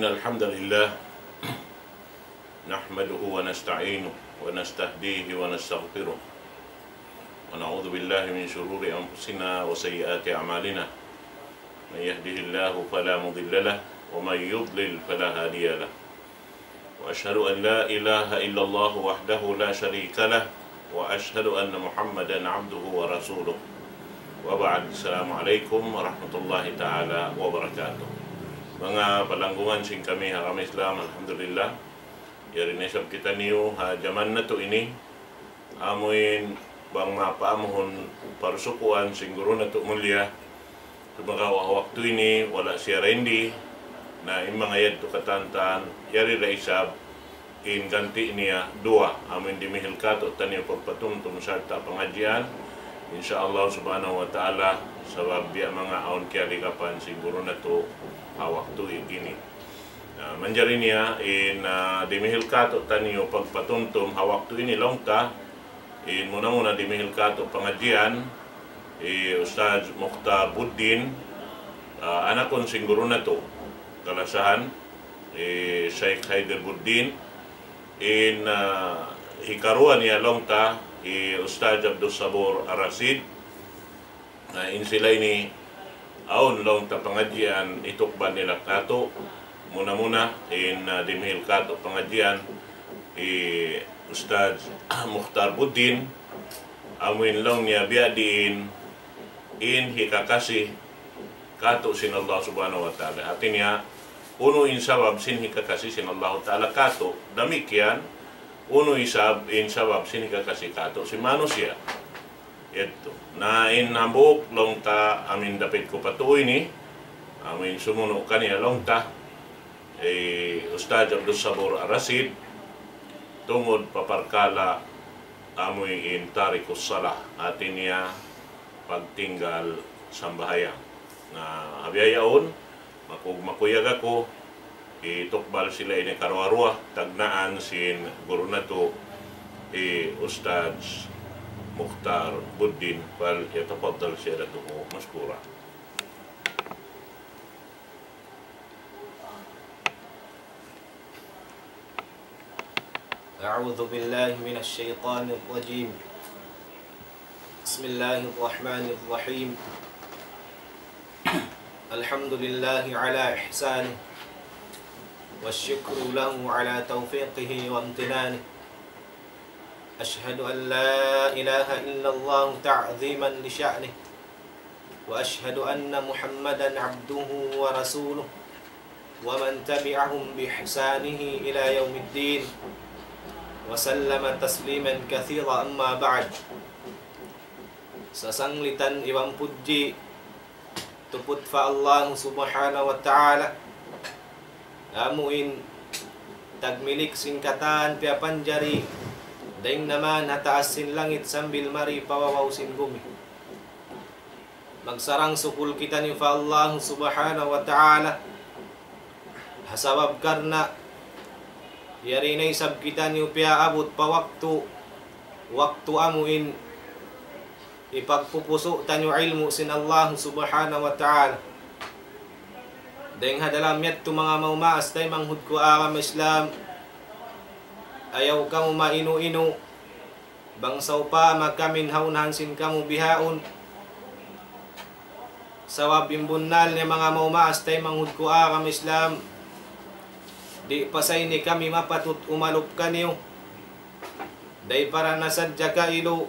إن الحمد لله نحمده ونستعينه ونستهديه ونستغفره ونعوذ بالله من شرور أنفسنا وسيئات أعمالنا من يهده الله فلا مضل له ومن يضلل فلا هادي له وأشهد أن لا إله إلا الله وحده لا شريك له وأشهد أن محمدا عبده ورسوله وبعد. Assalamualaikum warahmatullahi ta'ala wabarakatuh. Mga palanggungan sing kami haram Islam, alhamdulillah. Yari nesab kita niyo ha zaman na to ini. Amoin bang mapaamuhon parusukuan sing guru na to mulia. Kumbaga waktu ini wala siya rendi na imang ayat to katantan yari raisab in ganti niya dua amin dimihil kato taniyo pagpatumtum sarta pengajian. InsyaAllah subhanahu wa ta'ala sabab biya mga aon kaya likapan siguro na to waktu ini. Manjari niya in dimihil kato taniyo pagpatumtum waktu ini longta in muna dimihil kato pengajian Ustaz Mukhtar Buddin anakon siguro na to kalasahan Sheikh Haider Buddin in hikaruan niya longta Ustaz Abdul Sabur Arasid in sila ini aon long ta pengajian itukban nila kato muna in dimihil kato pengajian Ustaz Mukhtar Buddin amin long niya biadin in hikakasi kato sin Allah subhanahu wa ta'ala artinya uno in sabab sin hikakasi sin Allah ta'ala kato demikian uno isab in sabab sini kakasih kato si manusia itu na in hambuk long ta amin dapat ko pato ini amin sumuno kaniya long ta Ustaz Abdul Sabur Arasid tungod paparkala amoy in tarikus salah atin niya pagtinggal sambahayang na habiyayaon makuyag ako itukbal sila ini karwarwa tagnaan sin guru na to Ustaz Mukhtar Buddin fal yatafaddal siyadatuhu maskura. A'udzu billahi minasy syaithanir rajim. Bismillahirrahmanirrahim. Alhamdulillahi ala ihsanihi والشكر له على توفيقه وامتنانه أشهد أن لا إله إلا الله تعظيما لشأنه وأشهد أن محمدا عبده ورسوله ومن تبعهم بإحسانه إلى يوم الدين وسلم تسليما كثيرا أما بعد sasanglitan iwang puji tuput fa Allah subhanahu wa ta'ala amuin tagmilik singkatan pia panjari daing naman hataasin langit sambil mari pawawaw sin gumi magsarang sukul kita ni fa Allah subhanahu wa ta'ala hasabab karna yarinay sab kita ni pia abot pa waktu amuin ipagpupuso tanyo ilmu sin Allah subhanahu wa ta'ala dahing hadalam yat to mga maumaas tayo manghud ko aram Islam ayaw kamu mainu-inu bangsaw pa magkamin haunhansin kamu bihaon sawab imbunal niya mga maumaas tayo manghud ko aram Islam di pasay ni kami mapatut umalup kaniyo day para nasadya ka ilo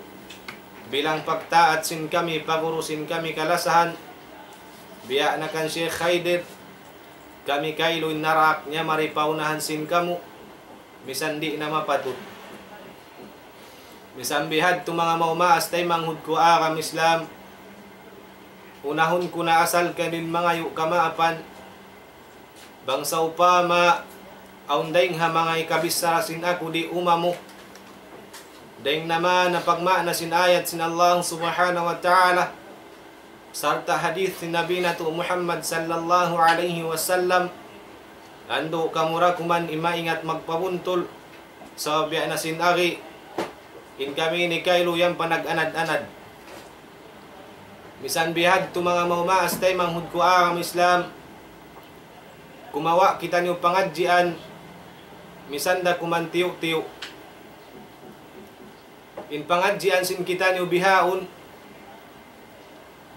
bilang pagtaat sin kami pagurusin kami kalasahan biya na kan Sheikh Haider kami kailoy narak niya maripaunahan sin kamu misan di na mapatut misan bihad to mga maumaas tay manghud ko aram Islam unahon ko na asal kanin mga yu kamaapan bangsaw pa ma aundaing ha mga ikabisarasin ako di umamo daing naman napagma na sin ayat sin Allah subhanahu wa ta'ala sarta hadith ni Nabi nato Muhammad sallallahu alaihi wasallam ando kamura kuman imaingat magpabuntol sa biya na sinari in kami ni Kailo yang panag-anad-anad misan bihad to mga maumaas tay manghud ko aram Islam kumawa kita niyo pangadjian misanda kumantiyo-tiyo. In pangadjian sin kita niyo bihaon,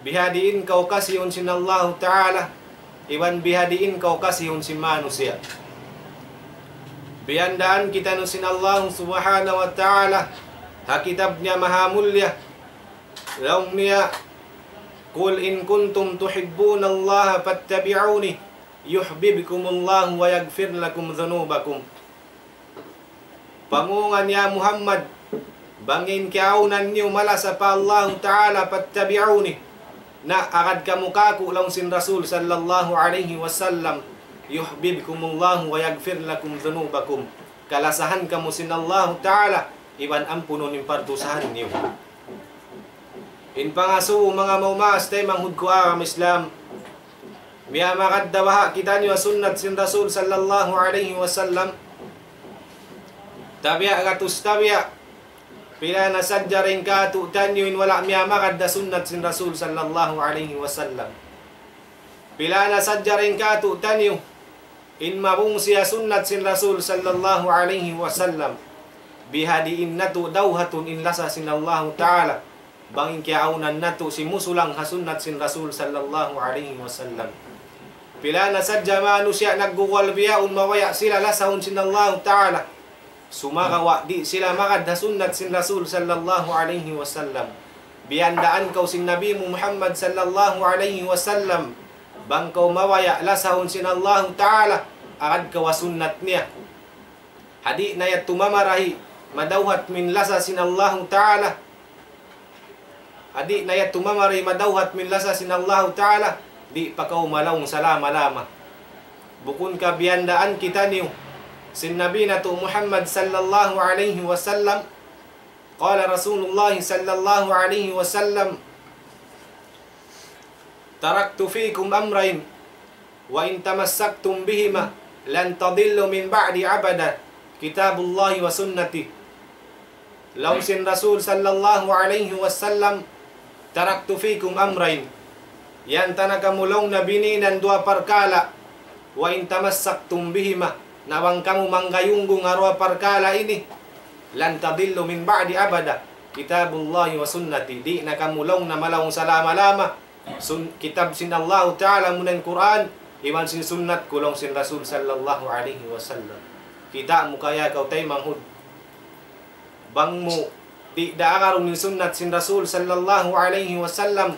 bihadiin ka okasyon sin Allah Ta'ala, iwan bihadiin ka okasyon sin manusia. Biyandaan kita no sin Allah Subhanahu wa Ta'ala, hakitab niya mahamulya, laum niya, Qul in kuntum tuhibbuna Allah fattabi'uni yuhibbukumullah wa yaghfir lakum dhunubakum. Pamungan ya Muhammad, bangin kiaunan niyo malasa pa Allah Ta'ala fattabi'uni, na akad kamukaku lang sin Rasul sallallahu alaihi wasallam, yuhibbukumullah wa yaghfir lakum dhunubakum. Kalasahan kamu sin Allah Ta'ala, iban ampunon yung partusahan niyo. In pangasu mga maumaas tayo manghud ko ang Islam, miya makaddawaha kita niyo sunnat sin Rasul sallallahu alaihi wasallam, tabiya katus tabiya, pila na sadya rin ka tutan niyo in wala miya makadda sunnat sin Rasul sallallahu alaihi wasallam. Pila na sadya rin ka tutan niyo in mabung siya sunnat sin Rasul sallallahu alaihi wasallam, bihadiin natu dawhatun in lasa sin Allah Ta'ala, bangin kiaunan nato si musulang hasunat sin Rasul sallallahu alaihi wasallam. Pila na sadya manusia nagguwal biyaun mawaya sila lasahon sin Allah Ta'ala, sumakawa di sila makad hasunat sin Rasul sallallahu alaihi wasallam. Biyandaan kau sin Nabi Muhammad sallallahu alaihi wasallam, bang kau mawaya lasahon sin Allah Ta'ala, akad kawasunat niya. Hadi na yat tumamarahi madawhat min lasa sin Allah Ta'ala, adi na yat tumamari madawhat min lasa sin Allah Ta'ala, di pa kau malawng salama-lama. Bukun ka biyandaan kita niyo sin Nabi na to Muhammad sallallahu alaihi wasallam, qala Rasulullah sallallahu alaihi wasallam, taraktu fikum amrayn wa in tamassaktum bihima lan tadillu min ba'di abada, kitabullahi wa sunnati. Law sin Rasul sallallahu alaihi wasallam, taraktu fikum amrayn, yan tanakamulong na bininan dua parkala, wa in tamassaktum bihima, nawang kamu manggayunggung arwa parkala ini, lan tadillu min ba'di abada, kitabullahi wa sunnati. Di na kamulong na malawang salama-lama, kitab sin Allah Ta'ala munan Quran, iwan sin sunnat kulong sin Rasul sallallahu alaihi wasallam. Kita mo kaya kau tay manghud, bang mo di daakaron ni sunnat sin Rasul sallallahu alaihi wasallam,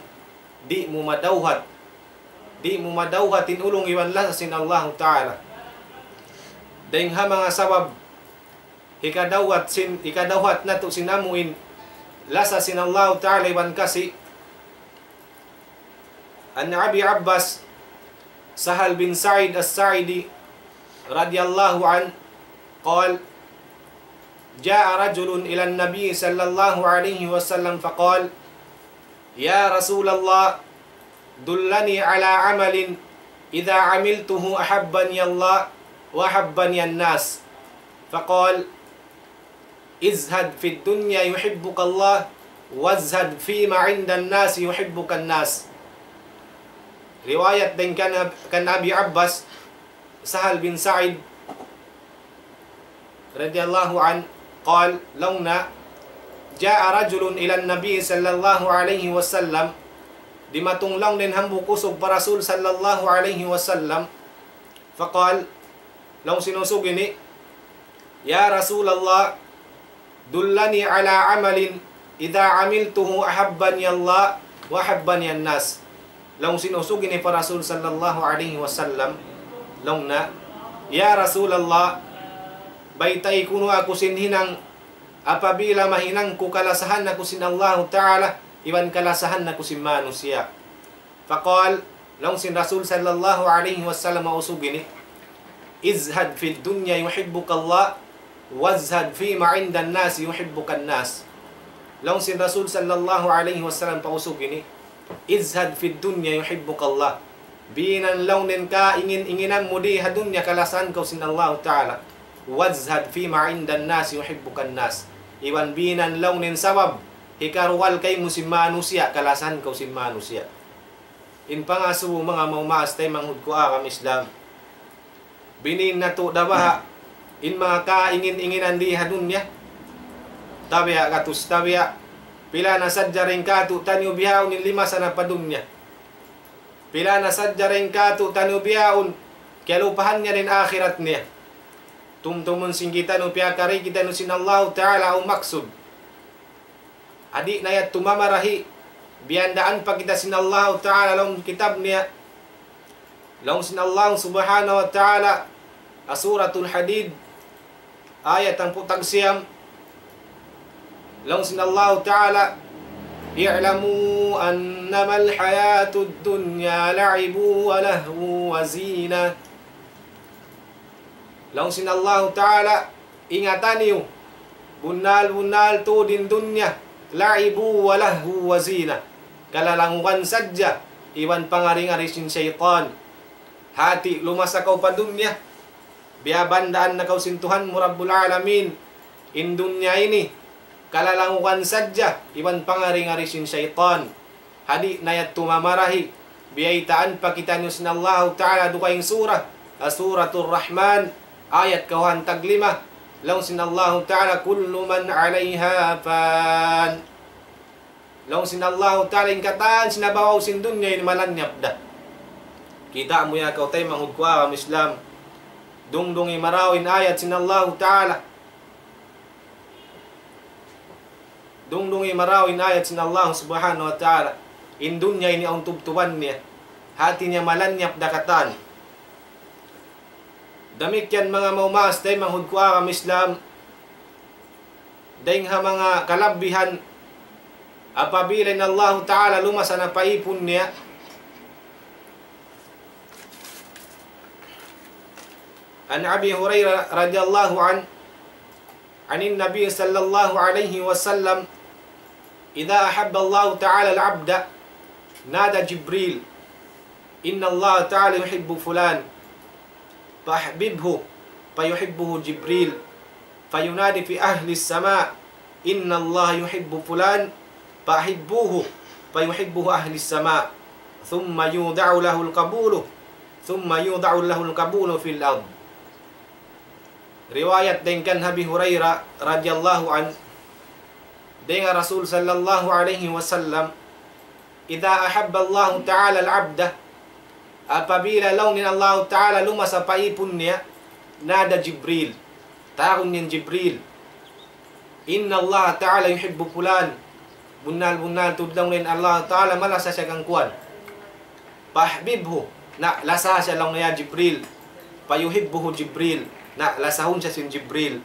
di mo madawhat tinulong iwan lasa sin Allah Ta'ala. Dahing ha mga sabab, ikadawhat na to sinamuin lasa sin Allah Ta'ala iwan kasi, an Abi Abbas Sahal bin Sa'id as-Sa'idi radiyallahu an qal, jaa rajulun ila an-nabi sallallahu alaihi wasallam faqal, ya Rasulullah, dullani ala amalin idha amiltuhu ahabbani Allah wa ahabbani an-nas. Faqal, izhad fi dunya yuhibbuka Allah wazhad fima 'inda an-nas yuhibbuka an-nas. Riwayat din kan Abi Abbas Sahal bin Sa'id radiyallahu an qal, lawna jaa rajulun ila an-nabi sallallahu alaihi wasallam, di matunglang din hambuk usog para Rasul sallallahu alaihi wasallam, faqal, law sinusog ini, ya Rasulullah, dullani ala amalin idha amiltuhu ahabbani Allah wa ahabbani an-nas. Law sinusog ini para Rasul sallallahu alaihi wasallam, law na, ya Rasulullah, baytay kuno ako sinhinang apabila mahinang ko kalasahan na ko sin Allah Ta'ala, iwan kalasahan na ko sin manusia. Faqal, law sin Rasul sallallahu alaihi wasallam mausog ini, izhad fi dunya yuhibbuka Allah wazhad fi ma 'inda an-nas yuhibbuka an-nas. Law sin Rasul sallallahu alaihi wasallam pausog ini, izhad fi dunya yuhibbuka Allah, binan launin ka ingin-inginan mo di ha dunya kalasahan ko sin Allah Ta'ala, wazhad fi ma 'inda an-nas yuhibbuka an-nas, iwan binan launin sabab hikarwal kay musim manusia kalasahan ko sin manusia. In pangasu mga maumaas tay manghud ko akam Islam, binin na to dabaha in mga kaingin-inginan di hadunya tabia katus tabia pila na sadya rin ka to tanyo bihaon in lima sana padunya pila na sadya rin ka to tanyo bihaon kaya lupahan niya rin akhirat niya tumtumun sing kita no piyakari kita no sinallahu ta'ala o maksud adik na yat tumamarahi biandaan pa kita sinallahu ta'ala long kitab niya long sinallahu subhanahu wa ta'ala asuratul hadid ayat ang putag siyam long sinallahu ta'ala i'lamu annama al-hayatud dunya la'ibu wa lahu wa zina long sinallahu ta'ala ingatan niyo bunal to din dunya la'ibu wa lahu wa zina kalalangukan sadya iwan pangaring-ari sin syaitan hati lumasakaw pa dunya biabandaan na kausintuhan mo Rabbul Alamin in dunya ini kalalangukan sadya iwan pangaring-ari sin syaitan hadi nayat tumamarahi biyaitaan pa kita nyo sinallahu ta'ala dukaing surah Suratul Rahman ayat kawan taglima law sinallahu ta'ala kullu man 'alayha fan law sinallahu ta'ala ingkatan sinabawaw sin dunya in malanyap da kita mo ya kaw tay manghudkwa ang Islam dungdungi marawin ayat sinallahu ta'ala dungdungi marawin ayat sinallahu subhanahu wa ta'ala in dunya ini ang tubtuban niya hati niya malanyap dakatan damikyan mga maumas tay manghudkwa ang Islam dahing ha mga kalabihan apabila na Allah Ta'ala lumasa na paipon niya an Abi Hurairah radhiyallahu anin Nabi sallallahu alaihi wasallam idha ahabba Allah Ta'ala al-abda nada Jibril inna Allah Ta'ala yuhibbu fulan fahbibhu fayuhibbuhu Jibril fayunadi fi ahli as-sama' inna Allah yuhibbu fulan fahibbuhu fayuhibbuhu ahli as-sama' thumma yud'u lahu al-qabulu fil ard riwayat dengan Abi Hurairah radhiyallahu an dengan Rasul sallallahu alaihi wasallam idza ahabba Allah ta'ala al-'abda apabila launin Allah Ta'ala lumasa paipon niya nada Jibril taon niyan Jibril inna Allah Ta'ala yuhibbu fulan bunal tudlang nin Allah Ta'ala malasa siya kang kuwan pahbibhu na lasa siya lang niya Jibril payuhibbuhu Jibril na lasahon siya sin Jibril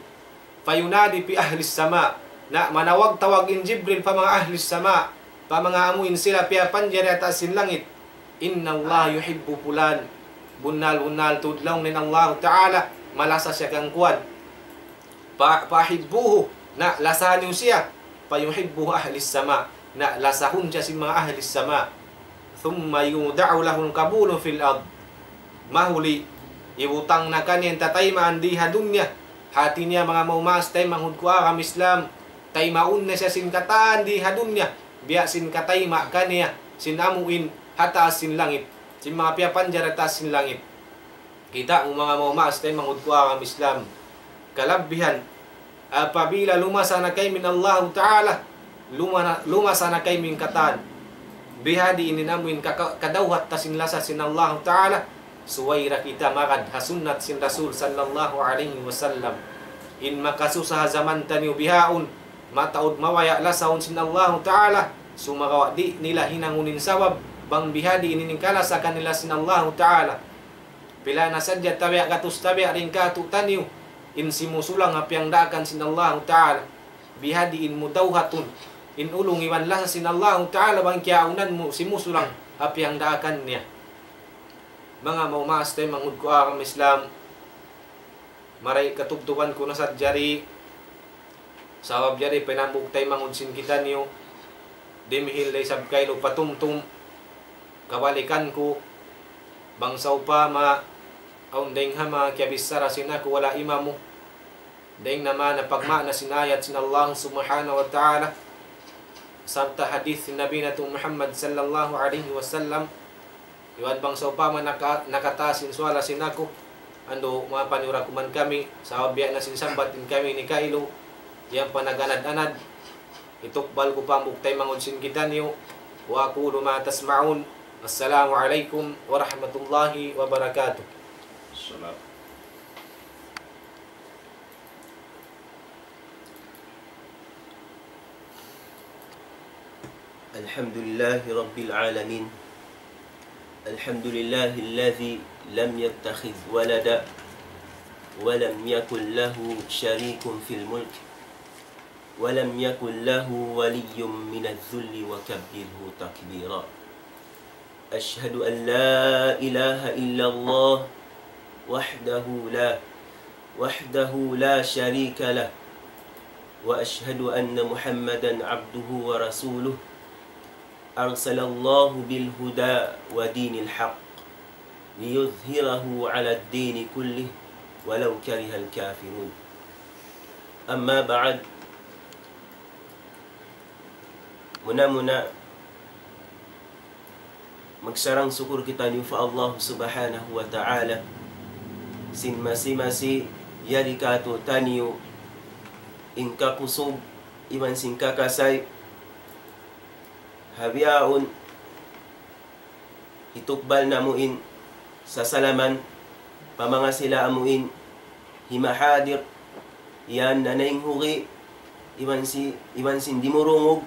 fayunadi pi ahli sama na manawag-tawagin Jibril pa mga ahli sama pa mga amuin sila piya panjari atas sin langit inna Allah yuhibbu fulan bunal tudlang nin Allah Ta'ala malasa siya kang kuwan pahibbuhu na lasahan niyo siya payuhibbuhu ahli sama na lasahon siya si mga ahli sama thumma yud'u lahu al-qabulu fil ard mahuli iutang na kanyan tataymaan di hadunya hati niya mga maumas tay manghudkwa ang Islam tay maun na siya sin kataan di hadunya biya sin katayma kaniya sin amuin hataas sin langit sin mga piyapanjar hataas sin langit kita ang mga maumas tay manghudkwa ang Islam kalabihan apabila lumasa na kay min Allah Ta'ala lumasa na kay min katan bihadi ininamuin kadawhat ta sin lasa sin Allah Ta'ala suwaira kita makad hasunat sin Rasul sallallahu alaihi wasallam in makasusa zaman taniw bihaon mataod mawaya lasaon sin Allah Ta'ala sumagawa di nila hinangunin sawab bang bihadi ininikala sa kanila sin Allah Ta'ala pila na sadya tabi'a katus tabi'a rin katu taniw in simusulang apiang daakan sin Allah Ta'ala bihadi in mudawhatun in ulung iwan lasa sin Allah Ta'ala bang kiaunan mo simusulang apiang daakan niya mga maumas tay manghudkwa ang Islam maray katubtuban ko na sa jari sawab jari pinambuk tay manghudsin kita niyo dimihil day sabkaylo patumtum kabalikan ko bangsaw pa ma aun deng hama kiabisara sinaku wala imamu deng naman na pagma na sinayat sin Allah subhanahu wa ta'ala sabta hadith sin Nabi natung Muhammad sallallahu alaihi wasallam iwan bangsaw pa ma nakatasin swala sinaku ando mga paniura kuman kami sa biya na sinsambat din kami ni Kailo yang panaganad-anad itukbal ko pa muktay mangudsin kita niyo wa aqulu ma tasma'un. Assalamu alaikum warahmatullahi wabarakatuh. Salam. الحمد لله رب العالمين الحمد لله الذي لم يتخذ ولدا ولم يكن له شريك في الملك ولم يكن له ولي من الذل وكبره تكبيرا أشهد أن لا إله إلا الله وحده لا شريك له وأشهد أن محمدا عبده ورسوله أرسل الله بالهدى ودين الحق ليظهره على الدين كله ولو كره الكافرون. أما بعد, muna magsarang syukur kita niyo sa Allah subhanahu wa ta'ala sin masi yari kato taniyo ingka kusog iman sin kakasay habiaon itukbal namuin sa salaman pamanga sila amuin himahadir yan nanaing hugi iman sin dimurungog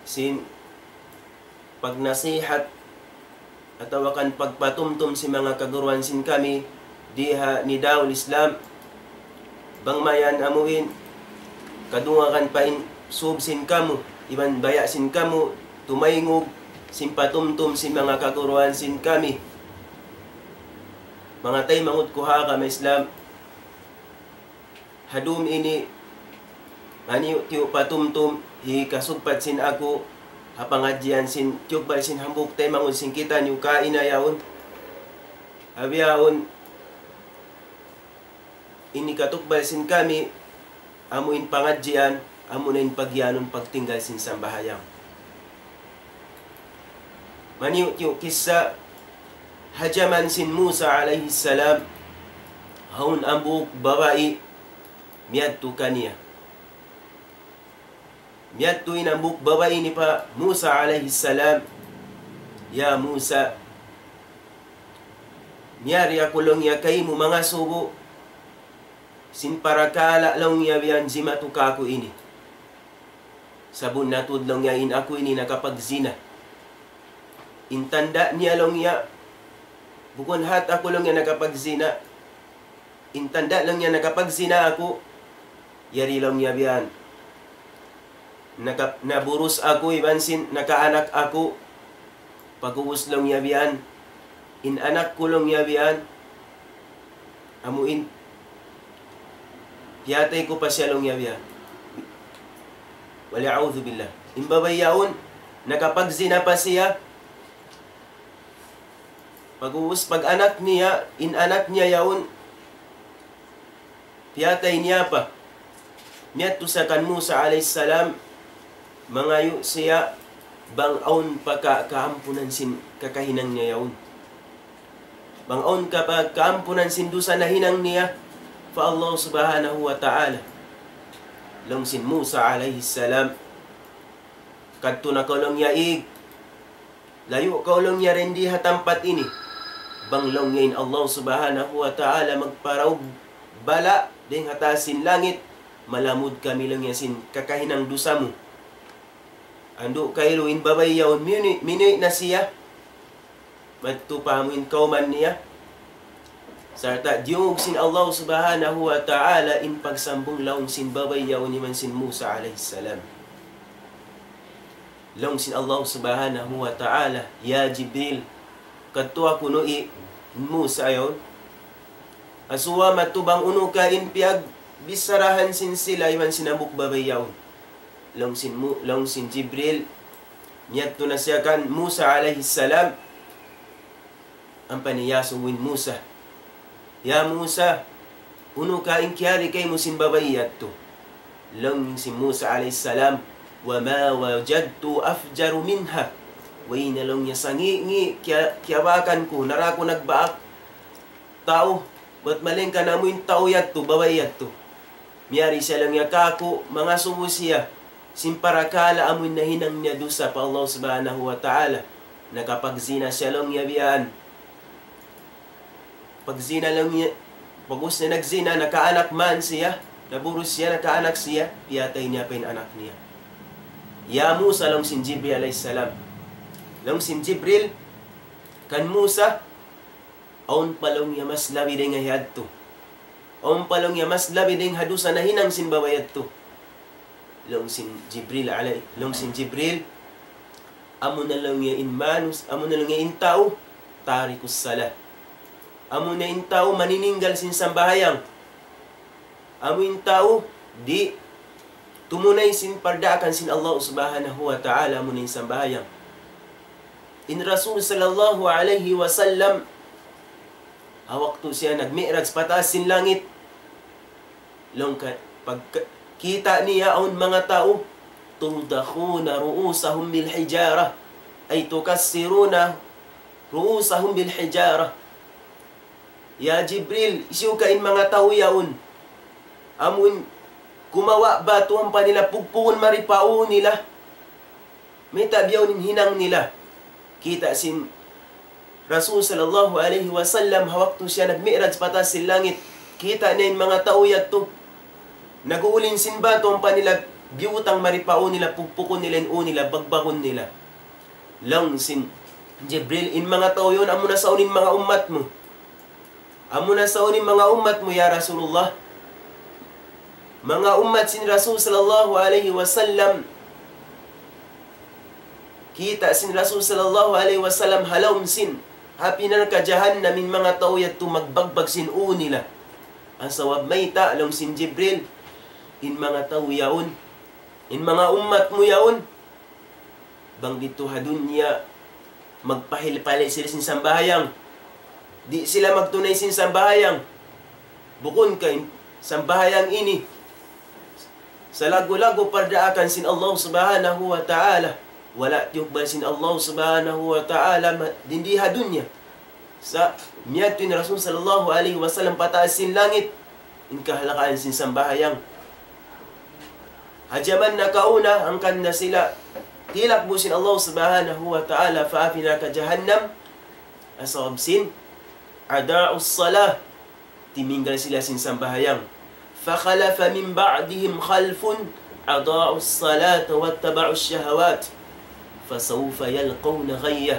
sin pagnasihat atawakan pagpatumtum si mga kaguruan sin kami diha ni Daul Islam bangmayan amuin kadungakan pain subsin kamu iban baya sin kamu tumaingog simpatumtum si mga kaguruan sin kami mga tay mangud kuha ka Islam hadum ini ani tiyo patumtum hi kasugpat sin ako hapangadyan sin tiyo ba sin hambuk tay mangud sin kita niyo kainayaon habiyaon ini katukbal sin kami amuin pangadyan amunin pagyanon pagtinggal sin sambahayang. Maniw tiyo kisa hajaman sin Musa alaihi salam haun ambuk babai miyadtu kaniya. Miyadtu inambuk babai ni pa Musa alaihi salam, ya Musa miyari akulong ya kaimu mga subo sin parakala lang ya biyan jimatu kaku ini. Sabun natudlong niya in ako ini nakapagzina. Intanda niya lang niya. Bukon hat ako lang niya nakapagzina. Intanda lang niya nakapagzina ako. Yari lang niya biyan. Naburus ako ibansin, nakaanak ako. Pag-uus lang niya biyan. Inanak ko lang niya biyan. Amuin. Hiyatay ko pa siya lang niya biyan. Wali'audhu billah. Imbabayaon, nakapagzina pa siya. Pag-anak niya, inanak niya yaon, tiyatay niya pa. Miyat sa kan Musa alayhisalam, mangayo siya, bangaon pa kaampunan sin kakahinang niya yaon. Bangaon ka pa kaampunan sin dusa na hinang niya, fa Allah subhanahu wa ta'ala. Long sin Musa alaihi salam kadto na kaulong yaig layo kaulong ya rendi hatampat ini banglong yain Allah subhanahu wa ta'ala magparaw bala ding hatasin langit malamud kami lang yasin kakahinang dusa mo ando kailo in babayaw minit na siya magtupamuin kauman niya sarta diog sin Allah subhanahu wa ta'ala in pagsambong laong sin babayaw ni man sin Musa alayhi salam. Laong sin Allah subhanahu wa ta'ala, ya Jibril, kadto ako no Musa ayon. Asuwa matubang uno ka in piag bisarahan sin sila iman sinabuk babayaw. Laong sin Jibril, niyadto na siya kan Musa alayhi salam. Ang paniyasong win Musa. Ya Musa, uno ka inkyari kay musin babayat to. Lang si Musa alayhisalam, wa ma wajadtu afjaru minha. Way na lang niya sangi, kiyabakan ko, narako nagbaak. Tao, Ba't maling ka namuin tao yadto, babay yadto. Miyari siya lang yakako, mga sumo siya. Simparakala amoy na hinang niya dusa pa Allah subhanahu wa ta'ala. Nakapagzina siya lang yabiyaan. Pagzina lang niya, bagus na nagzina, nakaanak man siya. Naburos siya, nakaanak siya. Piyatay niya pa yung anak niya. Ya Musa lang sin Jibril alayhisalam. Lang sin Jibril, kan Musa, aun palong ya mas labi din nga hiyadto. Aun palong ya mas labi din hadusa na hinang sin babayad to. Long sin Jibril, amo na lang ya inmanus, amo na lang ya intao, tarikus sala. Amo na intao, manininggal sin sambahayang. Amo intao, di tumunay sin pardakan sin Allah subhanahu wa ta'ala, amo na yung sambahayang. In Rasul sallallahu alaihi wasallam, hawak to siya, nagmi'raj pataas sin langit. Long pagkita niya aun mga tao, tudakhuna ru'usahum bil hijara, ay tukassiruna ru'usahum bil hijara. Ya Jibril, isiw kain mga tao yaon. Amun kumawa ba tuwang pa nila, pugpuon maripao nila. May tabyaw nin hinang nila. Kita sin Rasul sallallahu alaihi wasallam, hawak to siya, nagmi'raj patas sin langit. Kita niya yung mga tao yato. Naguulin sin ba tuwang pa nila, biutang maripao nila, pugpukon nila, nila, bagbakon nila. Lang sin Jibril, in mga tao yun, amo na saunin mga umat mo. Amo na saunin mga umat mo, ya Rasulullah. Mga umat sin Rasul sallallahu alaihi wasallam, kita sin Rasul sallallahu alaihi wasallam, halawm sin hapinan ka jahannam min mga tao yato, magbagbag sin nila. Ang sawab mayta along sin Jibril, in mga tao yaon, in mga umat mo yaon, bang dito hadun niya magpahil-pali sila sin sambahayang. Di sila magtunay sin sambahayang. Bukon kay sambahayang ini, sa lago-lago pardaakan sin Allah subhanahu wa ta'ala. Wala tiyukbal sin Allah subhanahu wa ta'ala, dindiha dunya. Sa miyadto ni Rasul sallallahu alaihi wasallam, pataas sin langit, in kahalakaan sin sambahayang. Hajaman na kauna, angkan na sila, tilak mo sin Allah subhanahu wa ta'ala, faafina ka jahannam, asawab sin, ada'us salah, timinggal sila sin sambahayang. فَخَلَفَ مِنْ بَعْدِهِمْ خَلْفٌ أَضَاعُوا الصَّلَاةَ وَاتَّبَعُوا الشَّهَوَاتِ فَسَوْفَ يَلْقَوْنَ غَيَّةً.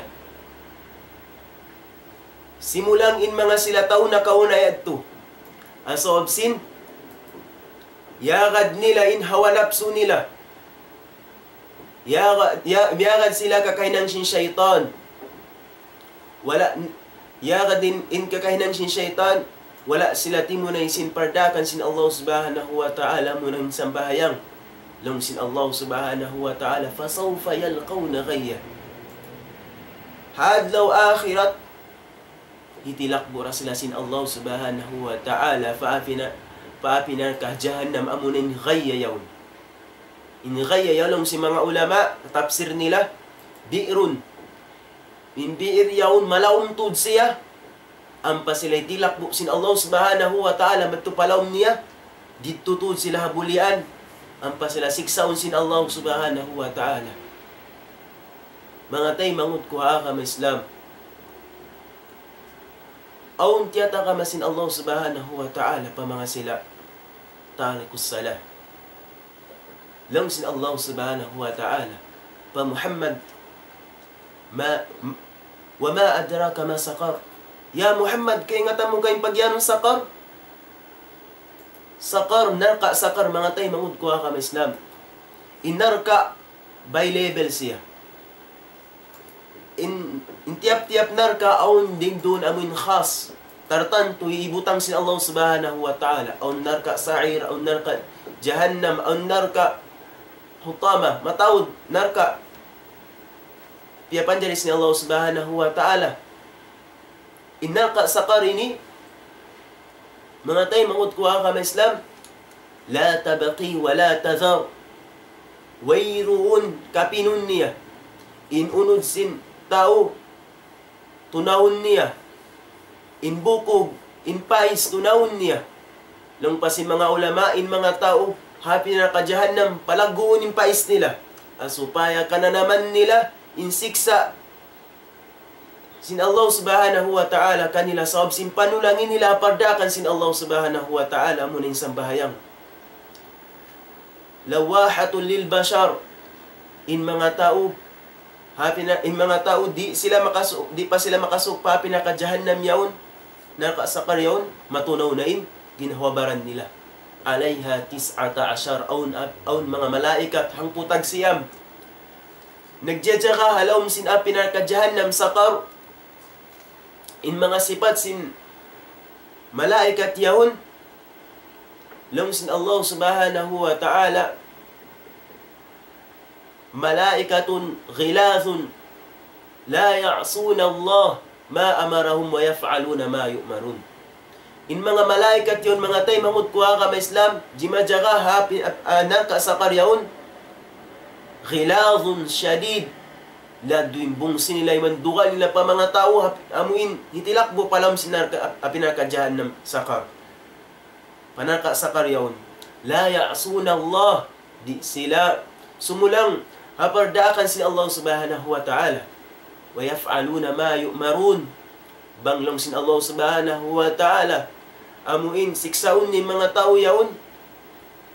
Simulang in mga sila tao na kaunay adto, asawab sin, yagad nila in hawalapso nila. Yagad sila kakahinang sin syaitan. Wala, yagad din in kakahinang sin syaitan. Wala sila timunay sin pardakan sin Allah subhanahu wa ta'ala, munang sambahayang. Long sin Allah subhanahu wa ta'ala, fasawfa yalqawna ghayya. Hadlaw akhirat, hitilakbura sila sin Allah subhanahu wa ta'ala, paapina ka jahannam, amunin ghayya yawn. In ghayya yawn si mga ulama, tafsir nila, bi'run. In bi'ir yawn, malaumtud siya. Ampa sila'y tilakbo sin Allah subhanahu wa ta'ala, matupalaw niya, ditutud sila habulian. Ampa sila siksaon sin Allah subhanahu wa ta'ala. Mga tay, mangut kuha ka Islam. Aun tiyata ka masin Allah subhanahu wa ta'ala, pa mga sila, tarikus salah. Lang sin Allah subhanahu wa ta'ala, pa Muhammad, wa ma adraka ma saqar. Ya Muhammad, kay ngata mo kayong pagyanong sakar. Sakar, narka, sakar, mga tay, mangud kuha ka Islam. Inarka, by level siya. In tiap-tiap narka, aun ding doon amin khas. Tartan, tuibutang sin Allah subhanahu wa ta'ala. Aun narka sa'ir, aun narka jahannam, aun narka hutama, matawad, narka. Piyapan dyan sin Allah subhanahu wa ta'ala. Inarka sakar ini, mga tay, mangud kuha ka Islam, la tabaqi wa la tadhar. Wayruun kapinun niya, inunod sin tao, tunawon niya, inbukog, in pais tunawon niya. Lang pa si mga ulama, in mga tao, happy na kajahannam, palaguon in pais nila. Asupaya ka na naman nila, in siksa. Sin Allah subhanahu wa ta'ala kanila sawab sin panulangin nila pardakan sin Allah subhanahu wa ta'ala muning sambahayang. Lawahatul lil bashar, in mga tao, happy na in mga tao di pa sila makasuk pa pinaka jahannam yaon nakasakar yaon matunaw na in ginhawabaran nila alayha 19 aun mga malaikat hangputag siyam nagjajaga halawm sin pinaka jahannam sakar in mga sifat sin malaikat yaon long sin Allah subhanahu wa ta'ala malaikatun ghilathun la ya'suna Allah ma amarahum wa yaf'aluna ma yu'marun. In mga malaikat yon mga tay mamut kuha ka Islam jimajaga hapi nakasakar yaon ghilathun shadid la duimbong sinilay mandugal nila pa mga tao amuin hitilakbo palam sinar apinaka jahannam sakar panaka sakar yaon la ya'suna Allah di sila sumulang hapardakan si Allah subhanahu wa ta'ala wa yaf'aluna ma yu'marun banglong sin Allah subhanahu wa ta'ala amuin siksaon ni mga tao yaon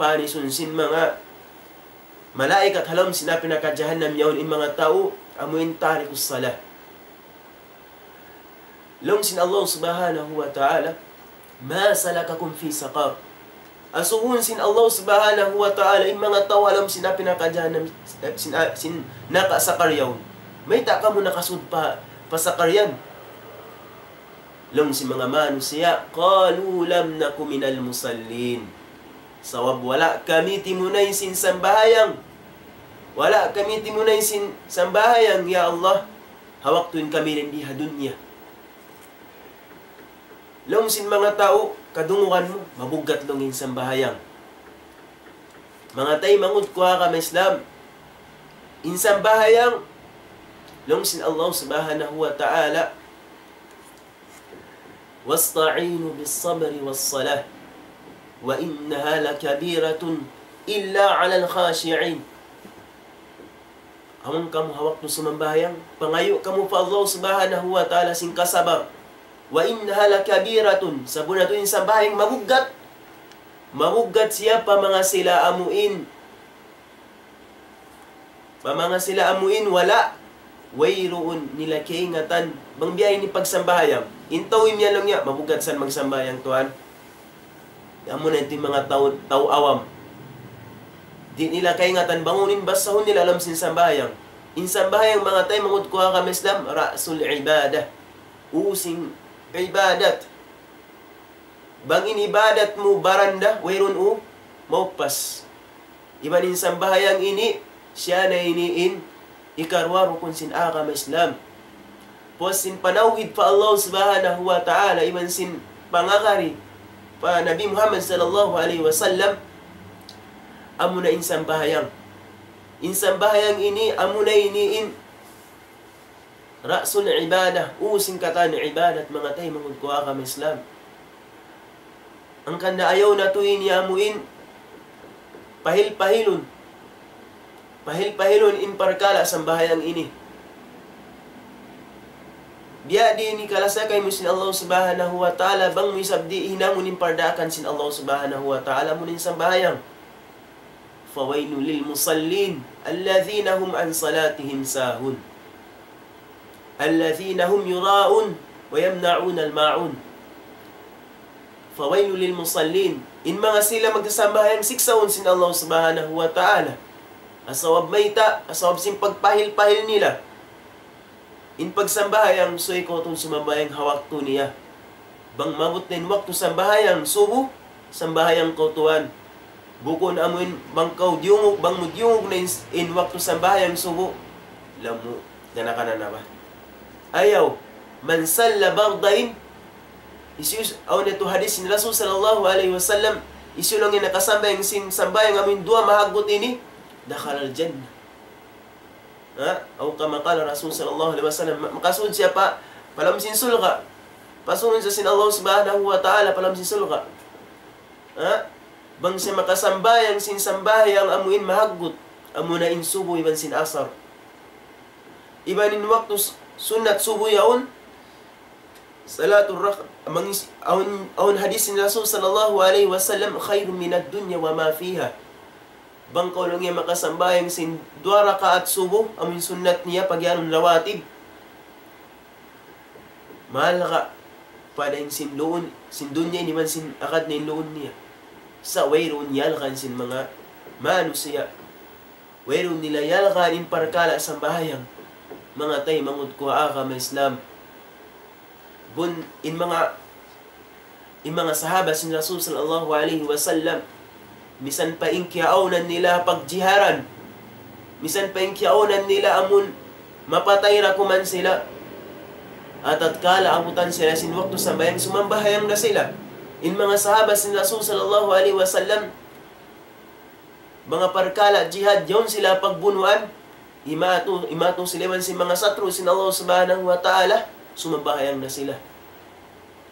panisun sin mga malaikat halam sina pinakajahannam yaon in mga tao amuin tarikus salah long sin Allah subhanahu wa ta'ala ma salakakum fi saqar asuhun sin Allah subhanahu wa ta'ala in mga tao alam sina pinakajahannam sin nakasakar yaon may taka mo nakasud pa pasakar yan long si mga manusia qalu lam naku minal musallin sawab wala kami timunay sin sambahayang wala kami timunay sin sambahayang ya Allah hawak tuin kami rin diha dunya long sin mga tao kadungukan mo mabugat longin sambahayang mga tay mangud kuha ka Islam in sambahayang long sin Allah subhanahu wa ta'ala wasta'inu bis sabri was salah wa innaha lakabiratun illa 'alal khashi'in amon kamu hawak to sumambahayang pangayo kamu pa Allah subhanahu wa ta'ala sin kasabar wa innaha lakabiratun sabuna to in sambahayang mabugat siya pa mga sila amuin wala wayroon nila kaingatan bang biyay ni pagsambahayang intawim yan lang niya mabugat san magsambahayang tuhan amo na ito mga tao awam di nila kaingatan bangunin basahon nila alam sin sambahayang in sambahayang mga tay mangud kuha ka Islam rasul ibadah using ibadat bang inibadat mo baranda wayroon maupas iba din sambahayang ini siya na iniin ikarwaro kun sin agama Islam pos sin panawid pa Allah subhanahu wa ta'ala iman sin pangakari pa Nabi Muhammad sallallahu alaihi wasallam amuna insan bahayang ini amuna iniin rasul ibadah using katan ibadat mga tay mangud ko agama Islam ang kanda ayaw na tuin yamuin pahil-pahilon in parkala sambahayang ini. Biya di ni kalasakay mo sin Allah subhanahu wa ta'ala bang mo isabdi hinamun in pardakan sin Allah subhanahu wa ta'ala munin sambahayang. Fawailu lil musallin alladhina hum an salatihim sahun. Alladhina hum yura'un wa yamna'un al-ma'un. Fawailu lil musallin in mga sila magkasambahayang siksaon sin Allah subhanahu wa ta'ala. Asawab mayta, asawab sin pagpahil-pahil nila. In pagsambahayang so ikaw itong sumambahayang hawak to niya. Bang mabot din wakto sambahayang subo, sambahayang kautuan. Bukon amuin bang kau diungog, bang mudiungog na in wakto sambahayang subo. Lamu, ganakanan na ba? Ayaw, man salla bardain, isus, aw neto hadis ni Rasul sallallahu alaihi wasallam, isu lang yung nakasambayang sin sambayang amuin dua mahagot ini, dakhala al-jannah. O kama qala Rasul sallallahu alaihi wasallam makasud siya pa palam sin sulga pasunod sa sin Allah subhanahu wa ta'ala palam si sulka. Bang siya makasambayang sin sambayang amuin mahaggut, amuna in subuh iban sin asar. Iban in waktu sunat subuh yaun, salatul rakh, awun hadis ni Rasul sallallahu alaihi wasallam, khairun minad dunya wa ma fiha. Bang kolong niya makasambayang sin 2 rakaat subuh, amin sunnat niya pagyanong rawatib. Mahal ka pada yung sin loon, sin dunya ni man sin akad na yung loon niya. Sa wayroon yalkan sin mga manusia. Wayroon nila yalkan in parkala sa bahayang. Mga tay mangud ko aka may Islam. Bun in mga sahaba sin Rasul sallallahu alaihi wasallam, misan pa inkiaunan nila pagjiharan. Misan pa inkiaunan nila amun mapatay ra kuman sila. At kala abutan sila sin waktu sambayang sumambahayang na sila. In mga sahaba sin Rasul sallallahu alaihi wasallam, mga parkala jihad yon sila pagbunuan. Imato sila man sin mga satro sin Allah subhanahu wa ta'ala, sumambahayang na sila.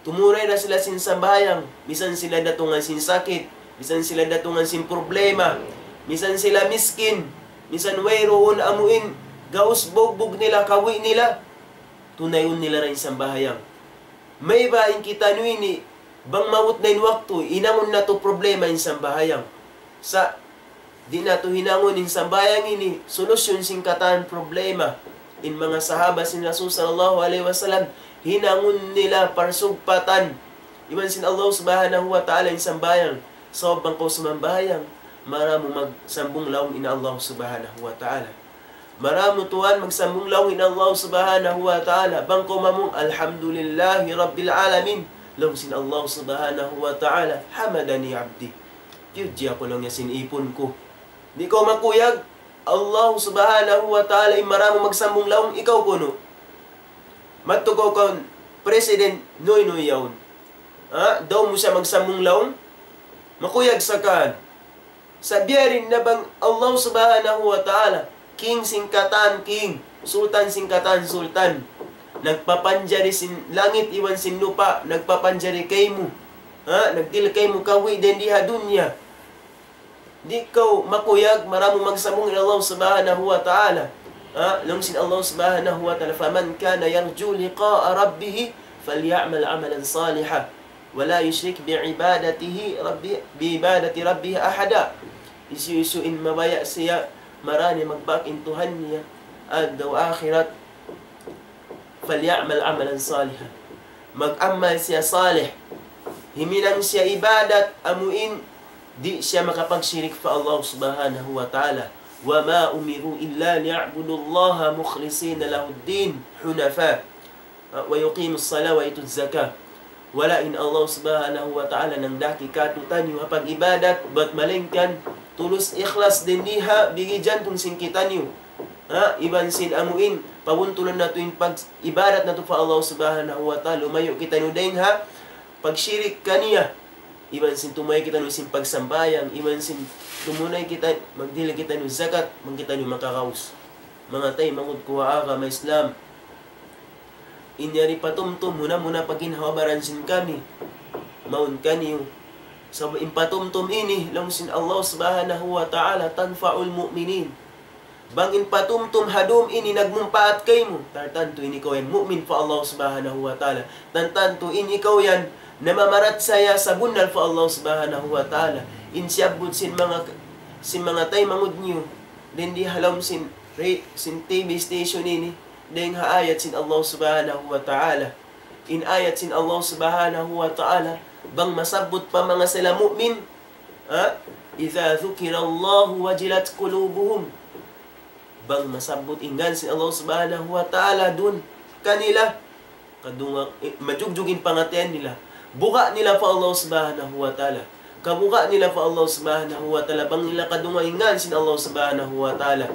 Tumuray na sila sin sambayang. Misan sila datungan sin sakit, misan sila datungan sin problema, misan sila miskin, misan wayroon amuin gaus bogbog nila, kawi nila, tunayon nila rin sambahayang. May bain kita ni bang mawut na waktu, inangon na to problema in sambahayang. Sa di na to hinangon in sambayang ini, solusyon singkatan problema. In mga sahaba sin Rasul sallallahu alaihi wasallam, hinangon nila parsugpatan. Iman sin Allah subhanahu wa ta'ala in sambayang. So, bangko sumambayang, maramo magsambong laong ina Allah subhanahu wa ta'ala. Maramo tuwan magsambong laong ina Allah subhanahu wa ta'ala. Bangko mamong alhamdulillahi rabbil alamin. Laong sin Allah subhanahu wa ta'ala, hamadani abdi. Yuji ako lang niya sinipon ko. Di ko makuyag, Allah subhanahu wa ta'ala maramo magsambong laong ikaw kuno. Matugaw ka, President Noy yawn. Daw mo siya magsambong laong? Makuyag sakan. Sabiyarin na bang Allah subhanahu wa ta'ala, King singkatan King, Sultan singkatan Sultan. Nagpapanjari sin langit iwan sin lupa, nagpapanjari kay mo. Nagdil kay mo kawi din diha dunya. Di ko makuyag, maramo magsamong ila Allah subhanahu wa ta'ala. Lungsin Allah subhanahu wa ta'ala, faman kana yarju liqa'a rabbih falyamal amalan salihan. Wala yushrik bi'ibadati rabbih ahada. Isu-isuin mabaya siya, marani magbakin Tuhan niya, at daw akhirat, falyamal amalan salihan. Mag-amal siya salih. Himinang siya ibadat, amuin, di siya makapagsirik pa Allah subhanahu wa ta'ala. Wa ma umiru illa liya'budullaha mukhlisina lahuddin hunafa wa yuqimus sala wa ituz zakah. Wala in Allah subhanahu wa ta'ala nang daki katutan yung pag-ibadat, bat malengkan, tulus ikhlas din diha, bigi jantong singkitan yung. Iban sin amuin, pabuntulan na to yung pag-ibadat na to pa Allah subhanahu wa ta'ala, lumayo kita nudain ha, pagsyirik kaniya. Iban sin tumay kita nung sin pagsambayang, iban sin tumunay kita, magdili kita nung zakat, magkita nung makakaus. Mga tay, mangod kuha ka, may Islam. Inyari patumtum, muna paginhawabaran sin kami. Maun kaniyo. Sa impatumtum ini, lang sin Allah subhanahu wa ta'ala, tanfa'ul mu'minin. Bangin patumtum hadum ini, nagmumpaat kay mo. Tartanto ini ikaw yan, mu'min fa Allah subhanahu wa ta'ala. Tantanto ini ikaw yan, namamarat saya sa bunal fa Allah subhanahu wa ta'ala. Insyabud sin mga tay mangud niyo. Din di halam sin TV station ini. Deng ayat sin Allah subhanahu wa ta'ala. In ayat sin Allah subhanahu wa ta'ala, bang masabot pa mga sila mu'min. Idha dhukira Allah wajilat qulubuhum. Bang masabot inggan sin Allah subhanahu wa ta'ala dun kanila. Kadunga, majugjugin pangatian nila. Buka nila pa Allah subhanahu wa ta'ala. Kabuka nila pa Allah subhanahu wa ta'ala. Bang nila kadunga inggan sin Allah subhanahu wa ta'ala.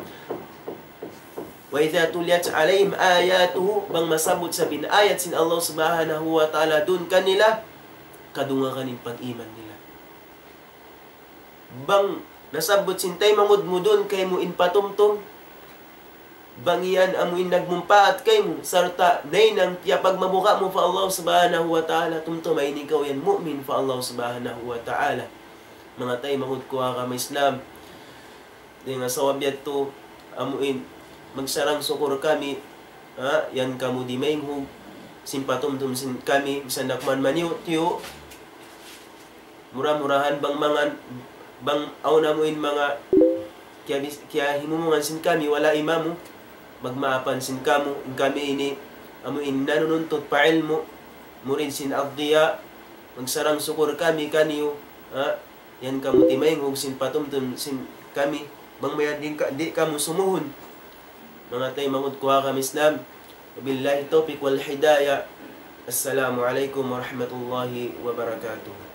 Wa idha tuliyat alayhim ayatuhu, bang masabot sa binayat sin Allah subhanahu wa ta'ala dun kanila, kadunga kaning pag-iman nila. Bang nasabot sintay mangud mo dun kay mo in patumtum, bangian amuin nagmumpaat kay mo sarta nay nang piyapag mabuka mo fa Allah subhanahu wa ta'ala tumtumay ni ikaw yan mu'min fa Allah subhanahu wa ta'ala. Mga tay mahud ko ka Islam di nga sawabyat to amuin magsarang sukur kami yan kamu di maynghug simpatumtum sin kami bisan nakman maniw tiyo murah-murahan bang mangan bang aw namuin mga kaya himumungan sin kami wala imamu magmaapan sin kamo kami ini amuin nanununtot pa ilmo murid sin agdiya magsarang sukur kami kaniyo yan kamo timayng hug sin patumtum sin kami bang mayad di kamo sumuhon. Mga tay mangud kuha kami Islam wabillahi tawfiq wal hidayah. Assalamu alaikum warahmatullahi wabarakatuh.